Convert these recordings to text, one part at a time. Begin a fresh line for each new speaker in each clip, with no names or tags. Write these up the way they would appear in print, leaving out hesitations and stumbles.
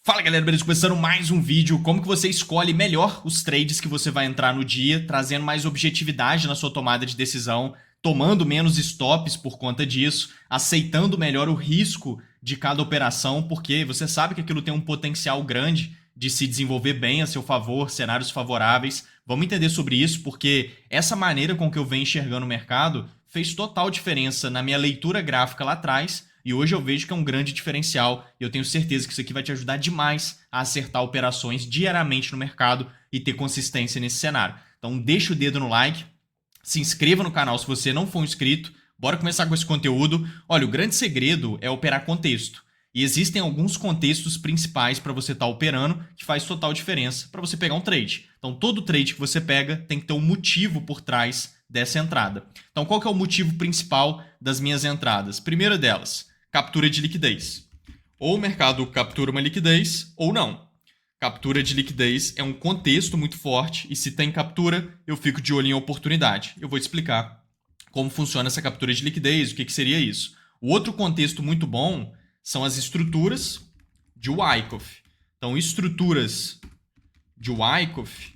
Fala galera, beleza? Começando mais um vídeo, como que você escolhe melhor os trades que você vai entrar no dia, trazendo mais objetividade na sua tomada de decisão, tomando menos stops por conta disso, aceitando melhor o risco de cada operação, porque você sabe que aquilo tem um potencial grande de se desenvolver bem a seu favor, cenários favoráveis. Vamos entender sobre isso, porque essa maneira com que eu venho enxergando o mercado fez total diferença na minha leitura gráfica lá atrás. E hoje eu vejo que é um grande diferencial e eu tenho certeza que isso aqui vai te ajudar demais a acertar operações diariamente no mercado e ter consistência nesse cenário. Então deixa o dedo no like, se inscreva no canal se você não for inscrito, bora começar com esse conteúdo. Olha, o grande segredo é operar contexto. E existem alguns contextos principais para você estar operando que faz total diferença para você pegar um trade. Então todo trade que você pega tem que ter um motivo por trás dessa entrada. Então qual que é o motivo principal das minhas entradas? Primeira delas, captura de liquidez. Ou o mercado captura uma liquidez ou não. Captura de liquidez é um contexto muito forte e se tem captura, eu fico de olho em oportunidade. Eu vou te explicar como funciona essa captura de liquidez, o que seria isso. O outro contexto muito bom são as estruturas de Wyckoff. Então, estruturas de Wyckoff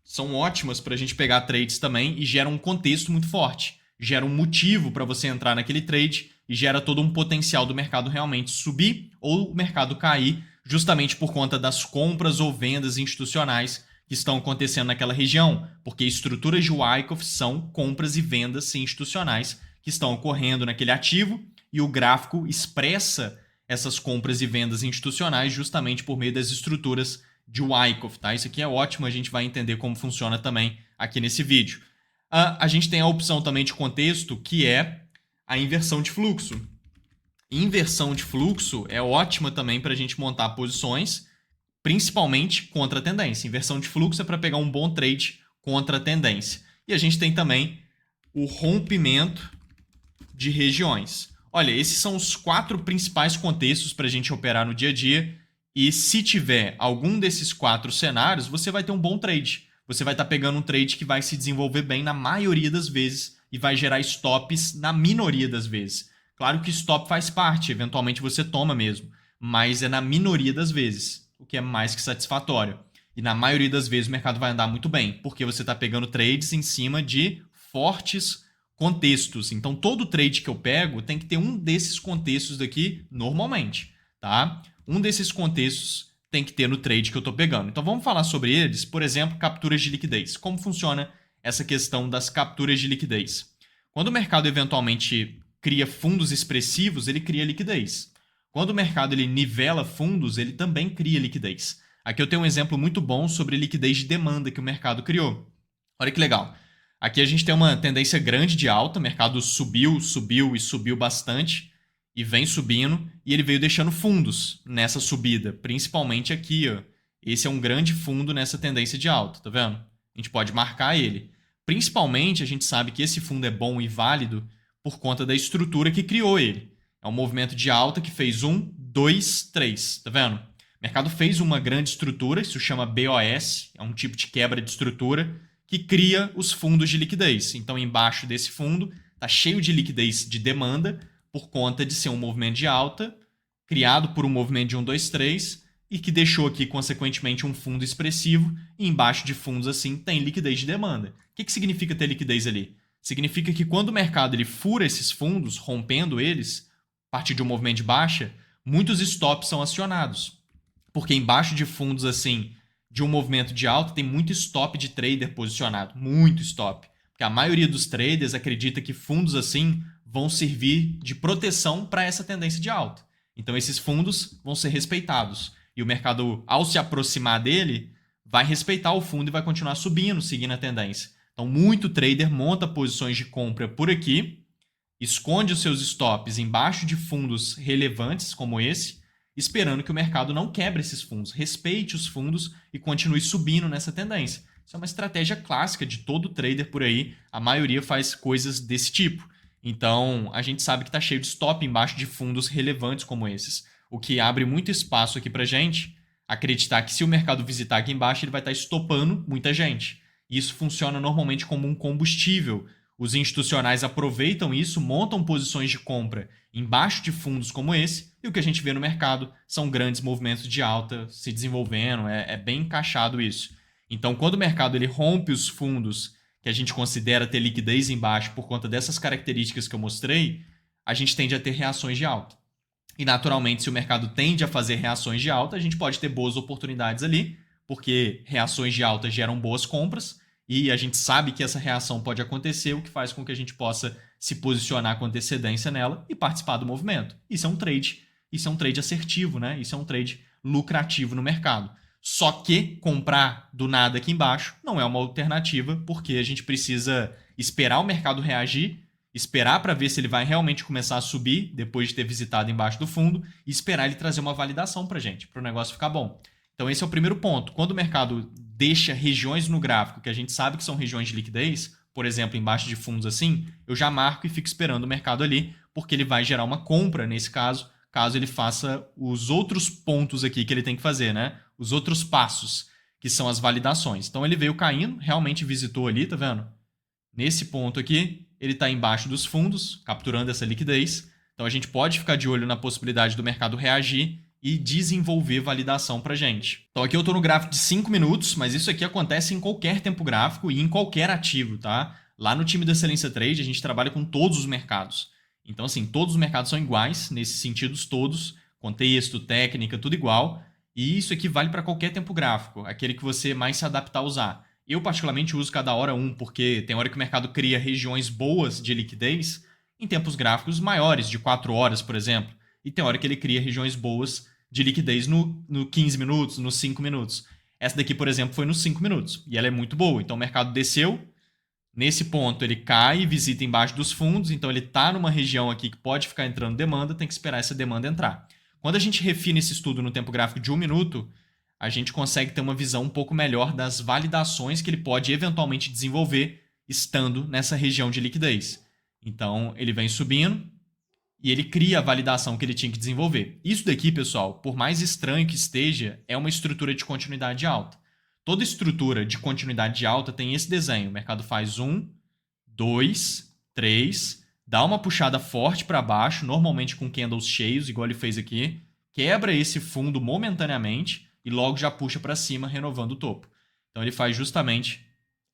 são ótimas para a gente pegar trades também e geram um contexto muito forte. Gera um motivo para você entrar naquele trade e gera todo um potencial do mercado realmente subir ou o mercado cair, justamente por conta das compras ou vendas institucionais que estão acontecendo naquela região, porque estruturas de Wyckoff são compras e vendas institucionais que estão ocorrendo naquele ativo e o gráfico expressa essas compras e vendas institucionais justamente por meio das estruturas de Wyckoff, tá? Isso aqui é ótimo, a gente vai entender como funciona também aqui nesse vídeo. A gente tem a opção também de contexto, que é a inversão de fluxo. Inversão de fluxo é ótima também para a gente montar posições, principalmente contra a tendência. Inversão de fluxo é para pegar um bom trade contra a tendência. E a gente tem também o rompimento de regiões. Olha, esses são os 4 principais contextos para a gente operar no dia a dia. E se tiver algum desses 4 cenários, você vai ter um bom trade. Você vai estar pegando um trade que vai se desenvolver bem na maioria das vezes e vai gerar stops na minoria das vezes. Claro que stop faz parte, eventualmente você toma mesmo, mas é na minoria das vezes, o que é mais que satisfatório. E na maioria das vezes o mercado vai andar muito bem, porque você está pegando trades em cima de fortes contextos. Então todo trade que eu pego tem que ter um desses contextos daqui normalmente, tá? Um desses contextos tem que ter no trade que eu estou pegando. Então vamos falar sobre eles, por exemplo, capturas de liquidez. Como funciona essa questão das capturas de liquidez? Quando o mercado eventualmente cria fundos expressivos, ele cria liquidez. Quando o mercado ele nivela fundos, ele também cria liquidez. Aqui eu tenho um exemplo muito bom sobre liquidez de demanda que o mercado criou. Olha que legal. Aqui a gente tem uma tendência grande de alta, o mercado subiu e subiu bastante e vem subindo, e ele veio deixando fundos nessa subida, principalmente aqui, ó. Esse é um grande fundo nessa tendência de alta, tá vendo? A gente pode marcar ele. Principalmente, a gente sabe que esse fundo é bom e válido por conta da estrutura que criou ele. É um movimento de alta que fez 1, 2, 3, tá vendo? O mercado fez uma grande estrutura, isso chama BOS, é um tipo de quebra de estrutura, que cria os fundos de liquidez. Então, embaixo desse fundo, está cheio de liquidez de demanda, por conta de ser um movimento de alta, criado por um movimento de 1, 2, 3, e que deixou aqui, consequentemente, um fundo expressivo, e embaixo de fundos assim tem liquidez de demanda. O que significa ter liquidez ali? Significa que quando o mercado ele fura esses fundos, rompendo eles, a partir de um movimento de baixa, muitos stops são acionados. Porque embaixo de fundos assim, de um movimento de alta, tem muito stop de trader posicionado, muito stop. Porque a maioria dos traders acredita que fundos assim vão servir de proteção para essa tendência de alta. Então, esses fundos vão ser respeitados. E o mercado, ao se aproximar dele, vai respeitar o fundo e vai continuar subindo, seguindo a tendência. Então, muito trader monta posições de compra por aqui, esconde os seus stops embaixo de fundos relevantes como esse, esperando que o mercado não quebre esses fundos, respeite os fundos e continue subindo nessa tendência. Isso é uma estratégia clássica de todo trader por aí. A maioria faz coisas desse tipo. Então, a gente sabe que está cheio de stop embaixo de fundos relevantes como esses, o que abre muito espaço aqui para a gente acreditar que se o mercado visitar aqui embaixo, ele vai estar estopando muita gente. E isso funciona normalmente como um combustível. Os institucionais aproveitam isso, montam posições de compra embaixo de fundos como esse, e o que a gente vê no mercado são grandes movimentos de alta se desenvolvendo, é bem encaixado isso. Então, quando o mercado ele rompe os fundos que a gente considera ter liquidez embaixo por conta dessas características que eu mostrei, a gente tende a ter reações de alta. E, naturalmente, se o mercado tende a fazer reações de alta, a gente pode ter boas oportunidades ali, porque reações de alta geram boas compras, e a gente sabe que essa reação pode acontecer, o que faz com que a gente possa se posicionar com antecedência nela e participar do movimento. Isso é um trade assertivo, né? Isso é um trade lucrativo no mercado. Só que comprar do nada aqui embaixo não é uma alternativa, porque a gente precisa esperar o mercado reagir, esperar para ver se ele vai realmente começar a subir depois de ter visitado embaixo do fundo e esperar ele trazer uma validação para a gente, para o negócio ficar bom. Então esse é o primeiro ponto. Quando o mercado deixa regiões no gráfico que a gente sabe que são regiões de liquidez, por exemplo, embaixo de fundos assim, eu já marco e fico esperando o mercado ali, porque ele vai gerar uma compra nesse caso ele faça os outros pontos aqui que ele tem que fazer, né? Os outros passos, que são as validações. Então ele veio caindo, realmente visitou ali, tá vendo? Nesse ponto aqui, ele está embaixo dos fundos, capturando essa liquidez. Então a gente pode ficar de olho na possibilidade do mercado reagir e desenvolver validação para a gente. Então aqui eu estou no gráfico de 5 minutos, mas isso aqui acontece em qualquer tempo gráfico e em qualquer ativo, tá? Lá no time do Excelência Trade a gente trabalha com todos os mercados. Então assim, todos os mercados são iguais, nesses sentidos todos, contexto, técnica, tudo igual. E isso aqui vale para qualquer tempo gráfico, aquele que você mais se adaptar a usar. Eu particularmente uso cada hora um, porque tem hora que o mercado cria regiões boas de liquidez em tempos gráficos maiores, de 4 horas, por exemplo. E tem hora que ele cria regiões boas de liquidez no 15 minutos, nos 5 minutos. Essa daqui, por exemplo, foi nos 5 minutos. E ela é muito boa. Então o mercado desceu. Nesse ponto ele cai e visita embaixo dos fundos. Então ele está numa região aqui que pode ficar entrando demanda. Tem que esperar essa demanda entrar. Quando a gente refina esse estudo no tempo gráfico de 1 minuto, a gente consegue ter uma visão um pouco melhor das validações que ele pode eventualmente desenvolver estando nessa região de liquidez. Então ele vem subindo e ele cria a validação que ele tinha que desenvolver. Isso daqui, pessoal, por mais estranho que esteja, é uma estrutura de continuidade alta. Toda estrutura de continuidade alta tem esse desenho. O mercado faz 1, 2, 3, dá uma puxada forte para baixo, normalmente com candles cheios, igual ele fez aqui, quebra esse fundo momentaneamente e logo já puxa para cima, renovando o topo. Então ele faz justamente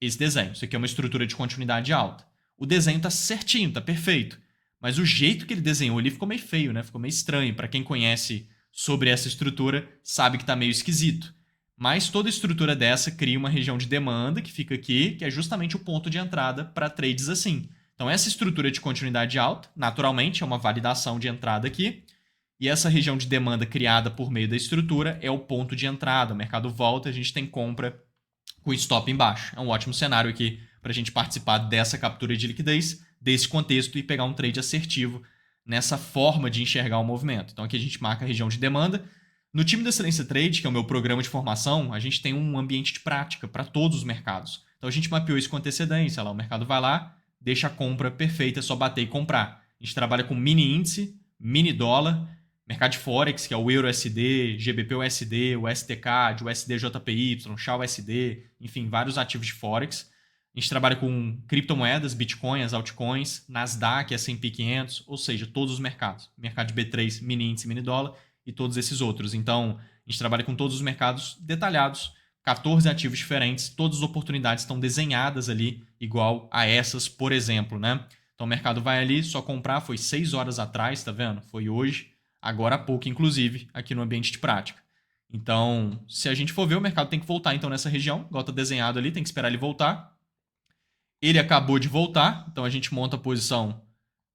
esse desenho. Isso aqui é uma estrutura de continuidade alta. O desenho está certinho, está perfeito. Mas o jeito que ele desenhou ali ficou meio feio, né? Ficou meio estranho. Para quem conhece sobre essa estrutura, sabe que está meio esquisito. Mas toda estrutura dessa cria uma região de demanda que fica aqui, que é justamente o ponto de entrada para trades assim. Então essa estrutura de continuidade alta, naturalmente, é uma validação de entrada aqui. E essa região de demanda criada por meio da estrutura é o ponto de entrada. O mercado volta, a gente tem compra com stop embaixo. É um ótimo cenário aqui para a gente participar dessa captura de liquidez, desse contexto e pegar um trade assertivo nessa forma de enxergar o movimento. Então aqui a gente marca a região de demanda. No time da Excelência Trade, que é o meu programa de formação, a gente tem um ambiente de prática para todos os mercados. Então a gente mapeou isso com antecedência. Lá, o mercado vai lá, deixa a compra perfeita, é só bater e comprar. A gente trabalha com mini índice, mini dólar, mercado de Forex, que é o Euro-USD, GBP-USD, o STCAD, o USD-JPY, XAU-USD, enfim, vários ativos de Forex. A gente trabalha com criptomoedas, Bitcoin, as altcoins, Nasdaq, S&P 500, ou seja, todos os mercados. Mercado de B3, mini índice, mini dólar e todos esses outros. Então, a gente trabalha com todos os mercados detalhados, 14 ativos diferentes, todas as oportunidades estão desenhadas ali, igual a essas, por exemplo, né? Então, o mercado vai ali, só comprar, foi 6 horas atrás, tá vendo? Foi hoje, agora há pouco, inclusive, aqui no ambiente de prática. Então, se a gente for ver, o mercado tem que voltar então nessa região, igual está desenhado ali, tem que esperar ele voltar. Ele acabou de voltar, então a gente monta a posição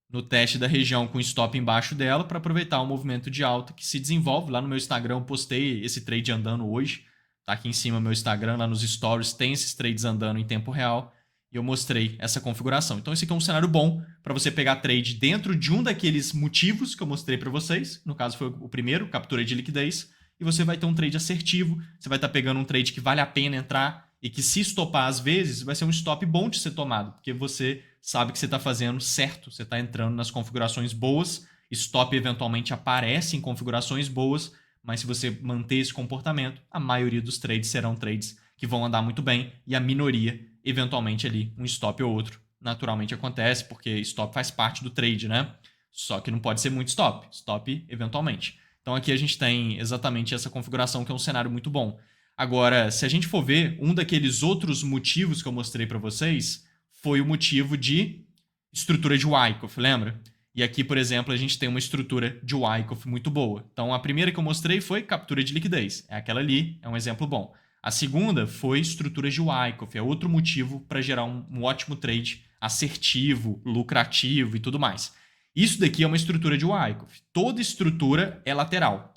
no teste da região com stop embaixo dela para aproveitar o movimento de alta que se desenvolve. Lá no meu Instagram eu postei esse trade andando hoje. Tá aqui em cima meu Instagram, lá nos stories tem esses trades andando em tempo real e eu mostrei essa configuração. Então esse aqui é um cenário bom para você pegar trade dentro de um daqueles motivos que eu mostrei para vocês. No caso foi o primeiro, captura de liquidez. E você vai ter um trade assertivo, você vai estar pegando um trade que vale a pena entrar e que se estopar às vezes vai ser um stop bom de ser tomado, porque você sabe que você está fazendo certo, você está entrando nas configurações boas, stop eventualmente aparece em configurações boas, mas se você manter esse comportamento, a maioria dos trades serão trades que vão andar muito bem e a minoria, eventualmente ali, um stop ou outro naturalmente acontece, porque stop faz parte do trade, né? Só que não pode ser muito stop. Stop eventualmente. Então aqui a gente tem exatamente essa configuração, que é um cenário muito bom. Agora, se a gente for ver, um daqueles outros motivos que eu mostrei para vocês foi o motivo de estrutura de Wyckoff, lembra? E aqui, por exemplo, a gente tem uma estrutura de Wyckoff muito boa. Então, a primeira que eu mostrei foi captura de liquidez. É aquela ali, é um exemplo bom. A segunda foi estrutura de Wyckoff. É outro motivo para gerar um ótimo trade assertivo, lucrativo e tudo mais. Isso daqui é uma estrutura de Wyckoff. Toda estrutura é lateral.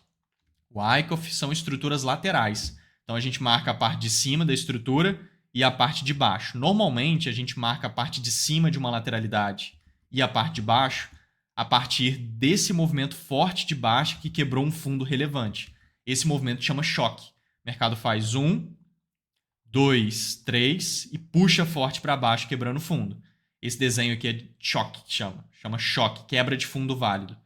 Wyckoff são estruturas laterais. Então, a gente marca a parte de cima da estrutura e a parte de baixo. Normalmente, a gente marca a parte de cima de uma lateralidade e a parte de baixo a partir desse movimento forte de baixa que quebrou um fundo relevante. Esse movimento chama choque. O mercado faz 1, 2, 3 e puxa forte para baixo, quebrando o fundo. Esse desenho aqui é choque, que chama choque, quebra de fundo válido.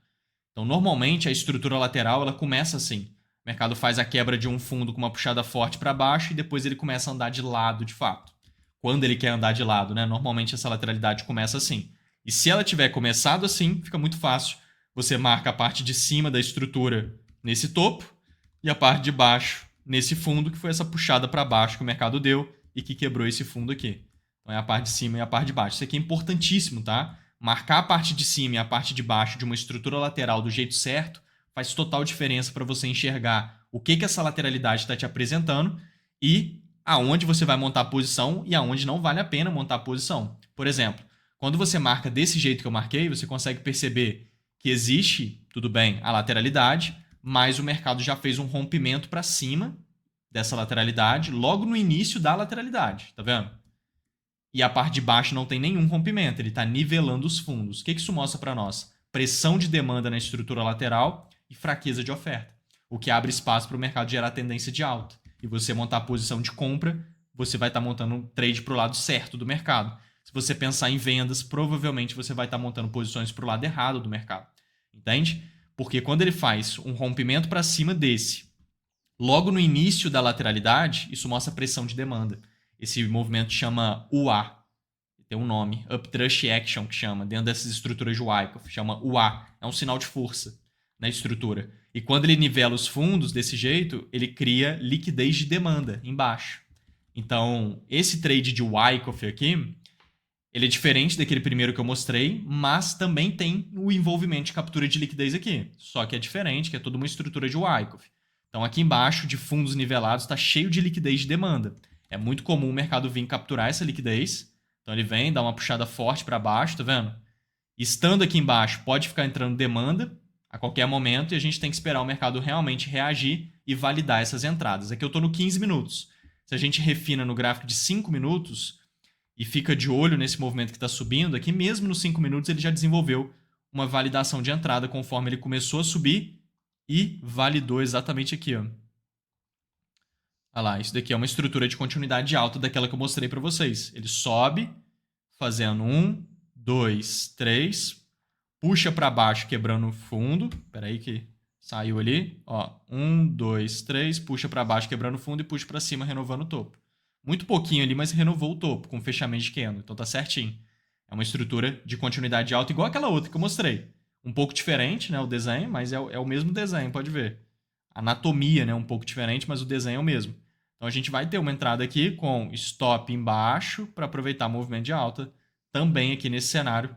Então, normalmente, a estrutura lateral ela começa assim. O mercado faz a quebra de um fundo com uma puxada forte para baixo e depois ele começa a andar de lado, de fato. Quando ele quer andar de lado, né? Normalmente essa lateralidade começa assim. E se ela tiver começado assim, fica muito fácil. Você marca a parte de cima da estrutura nesse topo e a parte de baixo nesse fundo, que foi essa puxada para baixo que o mercado deu e que quebrou esse fundo aqui. Então é a parte de cima e a parte de baixo. Isso aqui é importantíssimo, tá? Marcar a parte de cima e a parte de baixo de uma estrutura lateral do jeito certo faz total diferença para você enxergar o que essa lateralidade está te apresentando e aonde você vai montar a posição e aonde não vale a pena montar a posição. Por exemplo, quando você marca desse jeito que eu marquei, você consegue perceber que existe, tudo bem, a lateralidade, mas o mercado já fez um rompimento para cima dessa lateralidade logo no início da lateralidade, tá vendo? E a parte de baixo não tem nenhum rompimento, ele está nivelando os fundos. O que isso mostra para nós? Pressão de demanda na estrutura lateral e fraqueza de oferta, o que abre espaço para o mercado gerar tendência de alta. E você montar a posição de compra, você vai estar montando um trade para o lado certo do mercado. Se você pensar em vendas, provavelmente você vai estar montando posições para o lado errado do mercado. Entende? Porque quando ele faz um rompimento para cima desse, logo no início da lateralidade, isso mostra pressão de demanda. Esse movimento chama UA. Tem um nome, Upthrust Action, que chama, dentro dessas estruturas de Wyckoff. Chama UA. É um sinal de força na estrutura. E quando ele nivela os fundos desse jeito, ele cria liquidez de demanda embaixo. Então, esse trade de Wyckoff aqui, ele é diferente daquele primeiro que eu mostrei, mas também tem o envolvimento de captura de liquidez aqui. Só que é diferente, que é toda uma estrutura de Wyckoff. Então, aqui embaixo, de fundos nivelados, está cheio de liquidez de demanda. É muito comum o mercado vir capturar essa liquidez. Então, ele vem, dá uma puxada forte para baixo, tá vendo? Estando aqui embaixo, pode ficar entrando demanda a qualquer momento e a gente tem que esperar o mercado realmente reagir e validar essas entradas. Aqui eu estou no 15 minutos. Se a gente refina no gráfico de 5 minutos e fica de olho nesse movimento que está subindo, aqui mesmo nos 5 minutos ele já desenvolveu uma validação de entrada conforme ele começou a subir e validou exatamente aqui, ó. Olha lá, isso daqui é uma estrutura de continuidade alta daquela que eu mostrei para vocês. Ele sobe, fazendo 1, 2, 3, puxa para baixo, quebrando o fundo. Espera aí que saiu ali. Ó, 1, 2, 3, puxa para baixo, quebrando o fundo e puxa para cima, renovando o topo. Muito pouquinho ali, mas renovou o topo com fechamento de candle. Então tá certinho. É uma estrutura de continuidade alta igual aquela outra que eu mostrei. Um pouco diferente, né, o desenho, mas é o mesmo desenho, pode ver. A anatomia, né, um pouco diferente, mas o desenho é o mesmo. Então a gente vai ter uma entrada aqui com stop embaixo para aproveitar o movimento de alta, também aqui nesse cenário,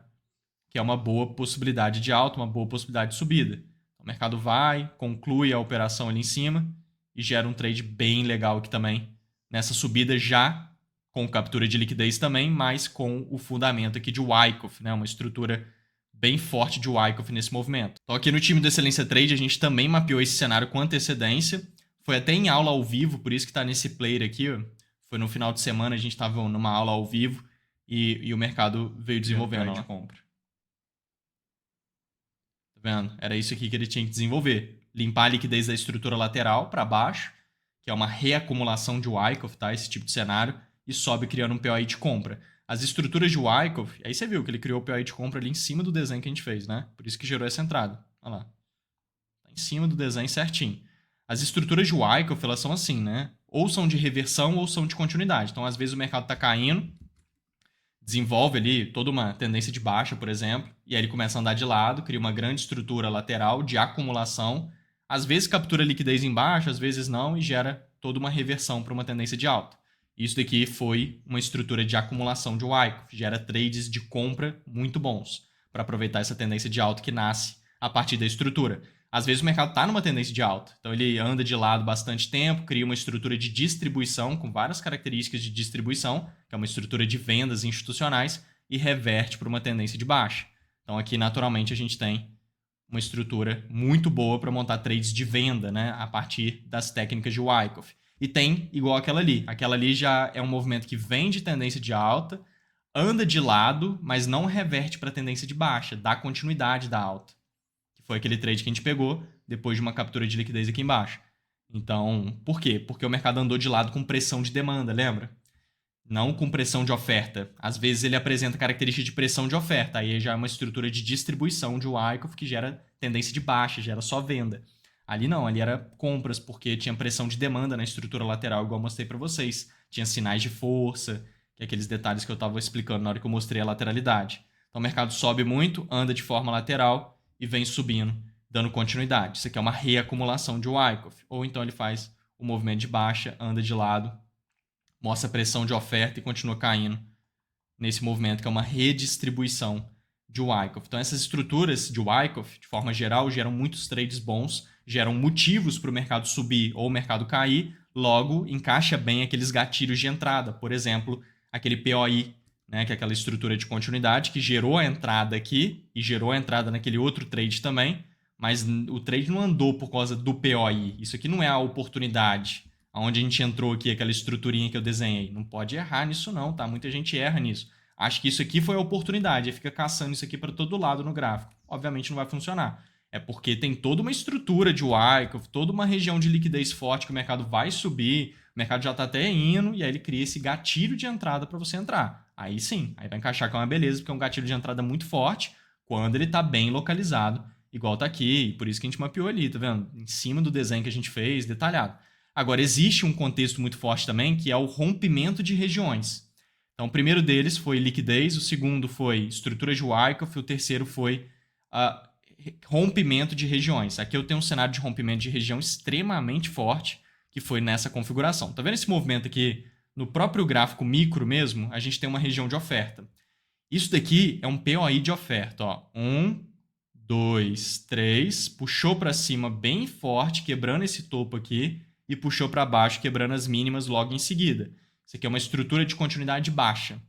que é uma boa possibilidade de alta, uma boa possibilidade de subida. O mercado vai, conclui a operação ali em cima e gera um trade bem legal aqui também, nessa subida já com captura de liquidez também, mas com o fundamento aqui de Wyckoff, né, uma estrutura bem forte de Wyckoff nesse movimento. Então aqui no time do Excelência Trade a gente também mapeou esse cenário com antecedência. Foi até em aula ao vivo, por isso que está nesse player aqui. Ó. Foi no final de semana, a gente estava numa aula ao vivo e o mercado veio desenvolvendo a compra. Tá vendo? Era isso aqui que ele tinha que desenvolver. Limpar a liquidez da estrutura lateral para baixo, que é uma reacumulação de Wyckoff, tá? Esse tipo de cenário, e sobe criando um POI de compra. As estruturas de Wyckoff, aí você viu que ele criou o POI de compra ali em cima do desenho que a gente fez, né? Por isso que gerou essa entrada. Olha lá. Tá em cima do desenho certinho. As estruturas de Wyckoff, elas são assim, né? Ou são de reversão ou são de continuidade. Então, às vezes o mercado está caindo, desenvolve ali toda uma tendência de baixa, por exemplo, e aí ele começa a andar de lado, cria uma grande estrutura lateral de acumulação, às vezes captura liquidez embaixo, às vezes não, e gera toda uma reversão para uma tendência de alta. Isso daqui foi uma estrutura de acumulação de Wyckoff, gera trades de compra muito bons para aproveitar essa tendência de alta que nasce a partir da estrutura. Às vezes o mercado está numa tendência de alta, então ele anda de lado bastante tempo, cria uma estrutura de distribuição com várias características de distribuição, que é uma estrutura de vendas institucionais, e reverte para uma tendência de baixa. Então aqui naturalmente a gente tem uma estrutura muito boa para montar trades de venda, né, a partir das técnicas de Wyckoff. E tem igual aquela ali. Aquela ali já é um movimento que vem de tendência de alta, anda de lado, mas não reverte para tendência de baixa, dá continuidade da alta. Que foi aquele trade que a gente pegou depois de uma captura de liquidez aqui embaixo. Então, por quê? Porque o mercado andou de lado com pressão de demanda, lembra? Não com pressão de oferta. Às vezes ele apresenta características de pressão de oferta, aí já é uma estrutura de distribuição de Wyckoff que gera tendência de baixa, gera só venda. Ali não, ali era compras, porque tinha pressão de demanda na estrutura lateral, igual eu mostrei para vocês. Tinha sinais de força, que é aqueles detalhes que eu estava explicando na hora que eu mostrei a lateralidade. Então o mercado sobe muito, anda de forma lateral e vem subindo, dando continuidade. Isso aqui é uma reacumulação de Wyckoff. Ou então ele faz o movimento de baixa, anda de lado, mostra pressão de oferta e continua caindo nesse movimento, que é uma redistribuição de Wyckoff. Então essas estruturas de Wyckoff, de forma geral, geram muitos trades bons, geram motivos para o mercado subir ou o mercado cair, logo encaixa bem aqueles gatilhos de entrada. Por exemplo, aquele POI, né, que é aquela estrutura de continuidade que gerou a entrada aqui e gerou a entrada naquele outro trade também, mas o trade não andou por causa do POI. Isso aqui não é a oportunidade, onde a gente entrou aqui, aquela estruturinha que eu desenhei. Não pode errar nisso não, tá? Muita gente erra nisso. Acho que isso aqui foi a oportunidade, fica caçando isso aqui para todo lado no gráfico. Obviamente não vai funcionar. É porque tem toda uma estrutura de Wyckoff, toda uma região de liquidez forte que o mercado vai subir, o mercado já está até indo, e aí ele cria esse gatilho de entrada para você entrar. Aí sim, aí vai encaixar com uma beleza, porque é um gatilho de entrada muito forte, quando ele está bem localizado, igual tá aqui, e por isso que a gente mapeou ali, tá vendo? Em cima do desenho que a gente fez, detalhado. Agora, existe um contexto muito forte também, que é o rompimento de regiões. Então, o primeiro deles foi liquidez, o segundo foi estrutura de Wyckoff, e o terceiro foi rompimento de regiões. Aqui eu tenho um cenário de rompimento de região extremamente forte, que foi nessa configuração. Tá vendo esse movimento aqui? No próprio gráfico micro mesmo, a gente tem uma região de oferta. Isso daqui é um POI de oferta. Ó. 1, 2, 3, puxou para cima bem forte, quebrando esse topo aqui, e puxou para baixo, quebrando as mínimas logo em seguida. Isso aqui é uma estrutura de continuidade baixa.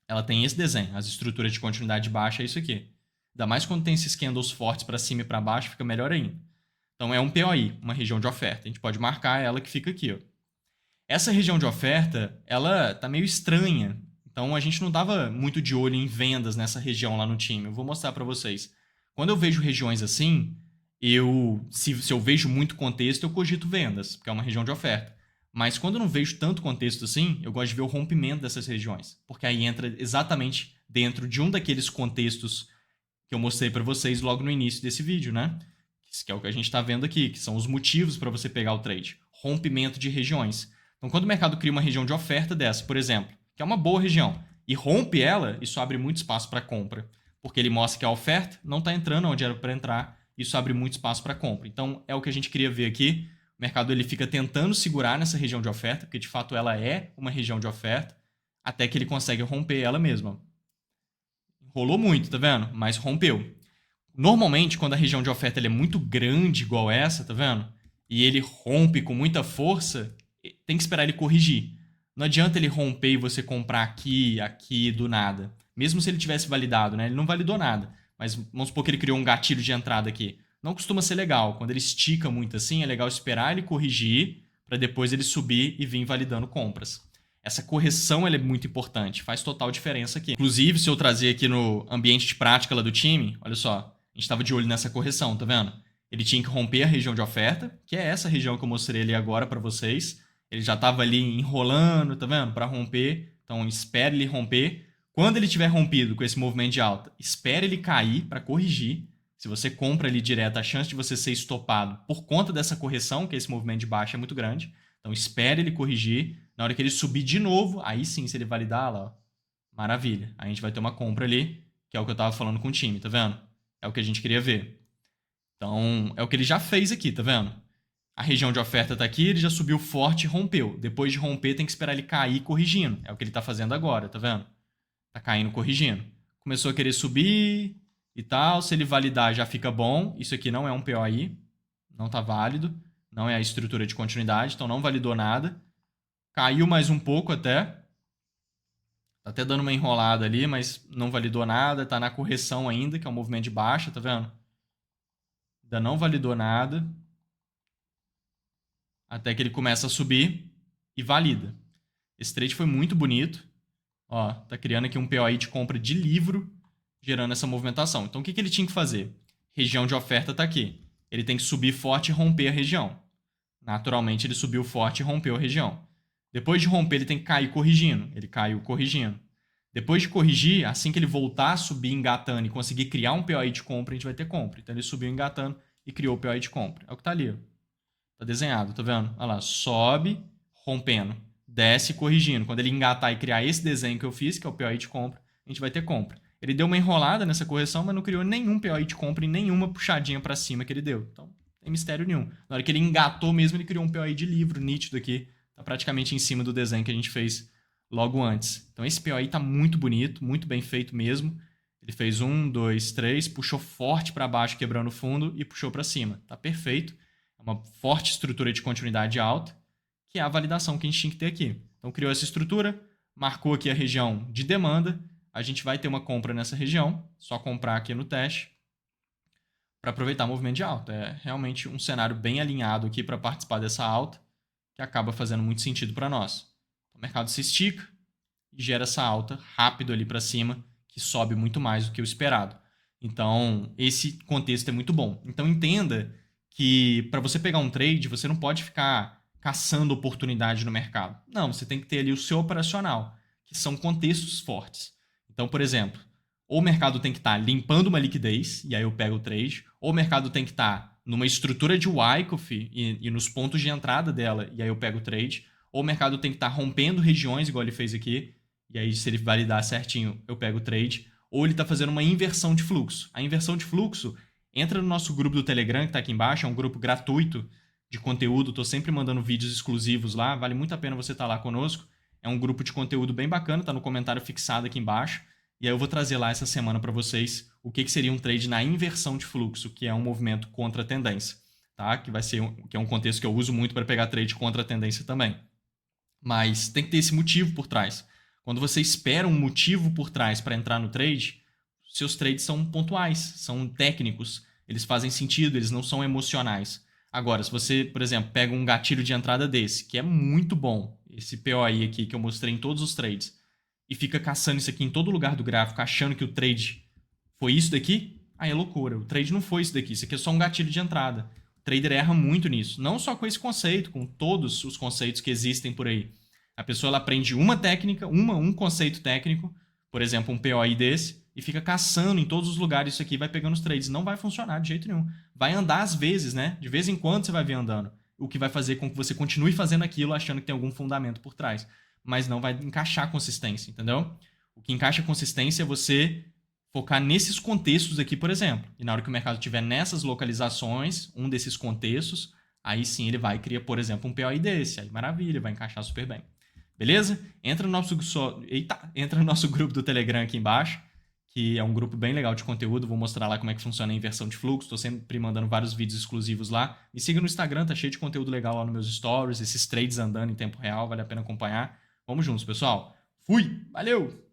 Ela tem esse desenho. As estruturas de continuidade baixa é isso aqui. Ainda mais quando tem esses candles fortes para cima e para baixo, fica melhor ainda. Então é um POI, uma região de oferta. A gente pode marcar ela que fica aqui. Ó. Essa região de oferta, ela tá meio estranha. Então a gente não dava muito de olho em vendas nessa região lá no time. Eu vou mostrar para vocês. Quando eu vejo regiões assim, se eu vejo muito contexto, eu cogito vendas, porque é uma região de oferta. Mas quando eu não vejo tanto contexto assim, eu gosto de ver o rompimento dessas regiões. Porque aí entra exatamente dentro de um daqueles contextos que eu mostrei para vocês logo no início desse vídeo, né? Que é o que a gente está vendo aqui, que são os motivos para você pegar o trade. Rompimento de regiões. Então, quando o mercado cria uma região de oferta dessa, por exemplo, que é uma boa região, e rompe ela, isso abre muito espaço para compra. Porque ele mostra que a oferta não está entrando onde era para entrar, isso abre muito espaço para compra. Então, é o que a gente queria ver aqui. O mercado ele fica tentando segurar nessa região de oferta, porque de fato ela é uma região de oferta, até que ele consegue romper ela mesma. Rolou muito, tá vendo? Mas rompeu. Normalmente, quando a região de oferta é muito grande, igual essa, tá vendo? E ele rompe com muita força, tem que esperar ele corrigir. Não adianta ele romper e você comprar aqui, do nada. Mesmo se ele tivesse validado, né? Ele não validou nada. Mas vamos supor que ele criou um gatilho de entrada aqui. Não costuma ser legal. Quando ele estica muito assim, é legal esperar ele corrigir para depois ele subir e vir validando compras. Essa correção ela é muito importante, faz total diferença aqui. Inclusive, se eu trazer aqui no ambiente de prática lá do time, olha só, a gente estava de olho nessa correção, tá vendo? Ele tinha que romper a região de oferta, que é essa região que eu mostrei ali agora para vocês. Ele já estava ali enrolando, tá vendo? Para romper. Então, espere ele romper. Quando ele tiver rompido com esse movimento de alta, espere ele cair para corrigir. Se você compra ali direto, a chance de você ser estopado por conta dessa correção, que é esse movimento de baixa, é muito grande. Então, espere ele corrigir. Na hora que ele subir de novo, aí sim, se ele validar, lá, ó, Maravilha. Aí a gente vai ter uma compra ali, que é o que eu tava falando com o time, tá vendo? É o que a gente queria ver. Então, é o que ele já fez aqui, tá vendo? A região de oferta tá aqui, ele já subiu forte e rompeu. Depois de romper, tem que esperar ele cair corrigindo. É o que ele tá fazendo agora, tá vendo? Tá caindo corrigindo. Começou a querer subir e tal. Se ele validar, já fica bom. Isso aqui não é um POI. Não tá válido. Não é a estrutura de continuidade, então não validou nada. Caiu mais um pouco até. Tá até dando uma enrolada ali, mas não validou nada. Tá na correção ainda, que é um movimento de baixa, tá vendo? Ainda não validou nada. Até que ele começa a subir e valida. Esse trade foi muito bonito. Ó, tá criando aqui um POI de compra de livro, gerando essa movimentação. Então, o que ele tinha que fazer? Região de oferta tá aqui. Ele tem que subir forte e romper a região. Naturalmente, ele subiu forte e rompeu a região. Depois de romper, ele tem que cair corrigindo. Ele caiu corrigindo. Depois de corrigir, assim que ele voltar a subir engatando e conseguir criar um POI de compra, a gente vai ter compra. Então, ele subiu engatando e criou o POI de compra. É o que tá ali, ó. Tá desenhado, tá vendo? Olha lá, sobe, rompendo, desce, corrigindo. Quando ele engatar e criar esse desenho que eu fiz, que é o POI de compra, a gente vai ter compra. Ele deu uma enrolada nessa correção, mas não criou nenhum POI de compra e nenhuma puxadinha para cima que ele deu. Então, não tem mistério nenhum. Na hora que ele engatou mesmo, ele criou um POI de livro nítido aqui. Tá praticamente em cima do desenho que a gente fez logo antes. Então, esse POI tá muito bonito, muito bem feito mesmo. Ele fez 1, 2, 3, puxou forte para baixo, quebrando o fundo e puxou para cima. Tá perfeito. É uma forte estrutura de continuidade alta, que é a validação que a gente tinha que ter aqui. Então, criou essa estrutura, marcou aqui a região de demanda, a gente vai ter uma compra nessa região, só comprar aqui no teste, para aproveitar o movimento de alta. É realmente um cenário bem alinhado aqui para participar dessa alta, que acaba fazendo muito sentido para nós. O mercado se estica e gera essa alta rápido ali para cima, que sobe muito mais do que o esperado. Então, esse contexto é muito bom. Então, entenda que para você pegar um trade, você não pode ficar caçando oportunidade no mercado. Não, você tem que ter ali o seu operacional, que são contextos fortes. Então, por exemplo, ou o mercado tem que estar limpando uma liquidez, e aí eu pego o trade, ou o mercado tem que estar numa estrutura de Wyckoff e nos pontos de entrada dela, e aí eu pego o trade, ou o mercado tem que estar rompendo regiões, igual ele fez aqui, e aí se ele validar certinho, eu pego o trade, ou ele está fazendo uma inversão de fluxo. A inversão de fluxo, entra no nosso grupo do Telegram, que está aqui embaixo, é um grupo gratuito de conteúdo, estou sempre mandando vídeos exclusivos lá, vale muito a pena você estar lá conosco. É um grupo de conteúdo bem bacana, está no comentário fixado aqui embaixo. E aí eu vou trazer lá essa semana para vocês o que seria um trade na inversão de fluxo, que é um movimento contra a tendência, tá? Que é um contexto que eu uso muito para pegar trade contra a tendência também. Mas tem que ter esse motivo por trás. Quando você espera um motivo por trás para entrar no trade, seus trades são pontuais, são técnicos, eles fazem sentido, eles não são emocionais. Agora, se você, por exemplo, pega um gatilho de entrada desse, que é muito bom, esse POI aqui que eu mostrei em todos os trades, e fica caçando isso aqui em todo lugar do gráfico, achando que o trade foi isso daqui, aí é loucura. O trade não foi isso daqui, isso aqui é só um gatilho de entrada. O trader erra muito nisso, não só com esse conceito, com todos os conceitos que existem por aí. A pessoa ela aprende uma técnica, um conceito técnico, por exemplo, um POI desse, e fica caçando em todos os lugares isso aqui, vai pegando os trades. Não vai funcionar de jeito nenhum. Vai andar às vezes, né? De vez em quando você vai ver andando. O que vai fazer com que você continue fazendo aquilo achando que tem algum fundamento por trás. Mas não vai encaixar consistência, entendeu? O que encaixa consistência é você focar nesses contextos aqui, por exemplo. E na hora que o mercado estiver nessas localizações, um desses contextos, aí sim ele vai criar, por exemplo, um POI desse. Aí maravilha, vai encaixar super bem. Beleza? Entra no nosso grupo do Telegram aqui embaixo, que é um grupo bem legal de conteúdo. Vou mostrar lá como é que funciona a inversão de fluxo. Estou sempre mandando vários vídeos exclusivos lá. Me siga no Instagram, tá cheio de conteúdo legal lá nos meus stories, esses trades andando em tempo real, vale a pena acompanhar. Vamos juntos, pessoal. Fui! Valeu!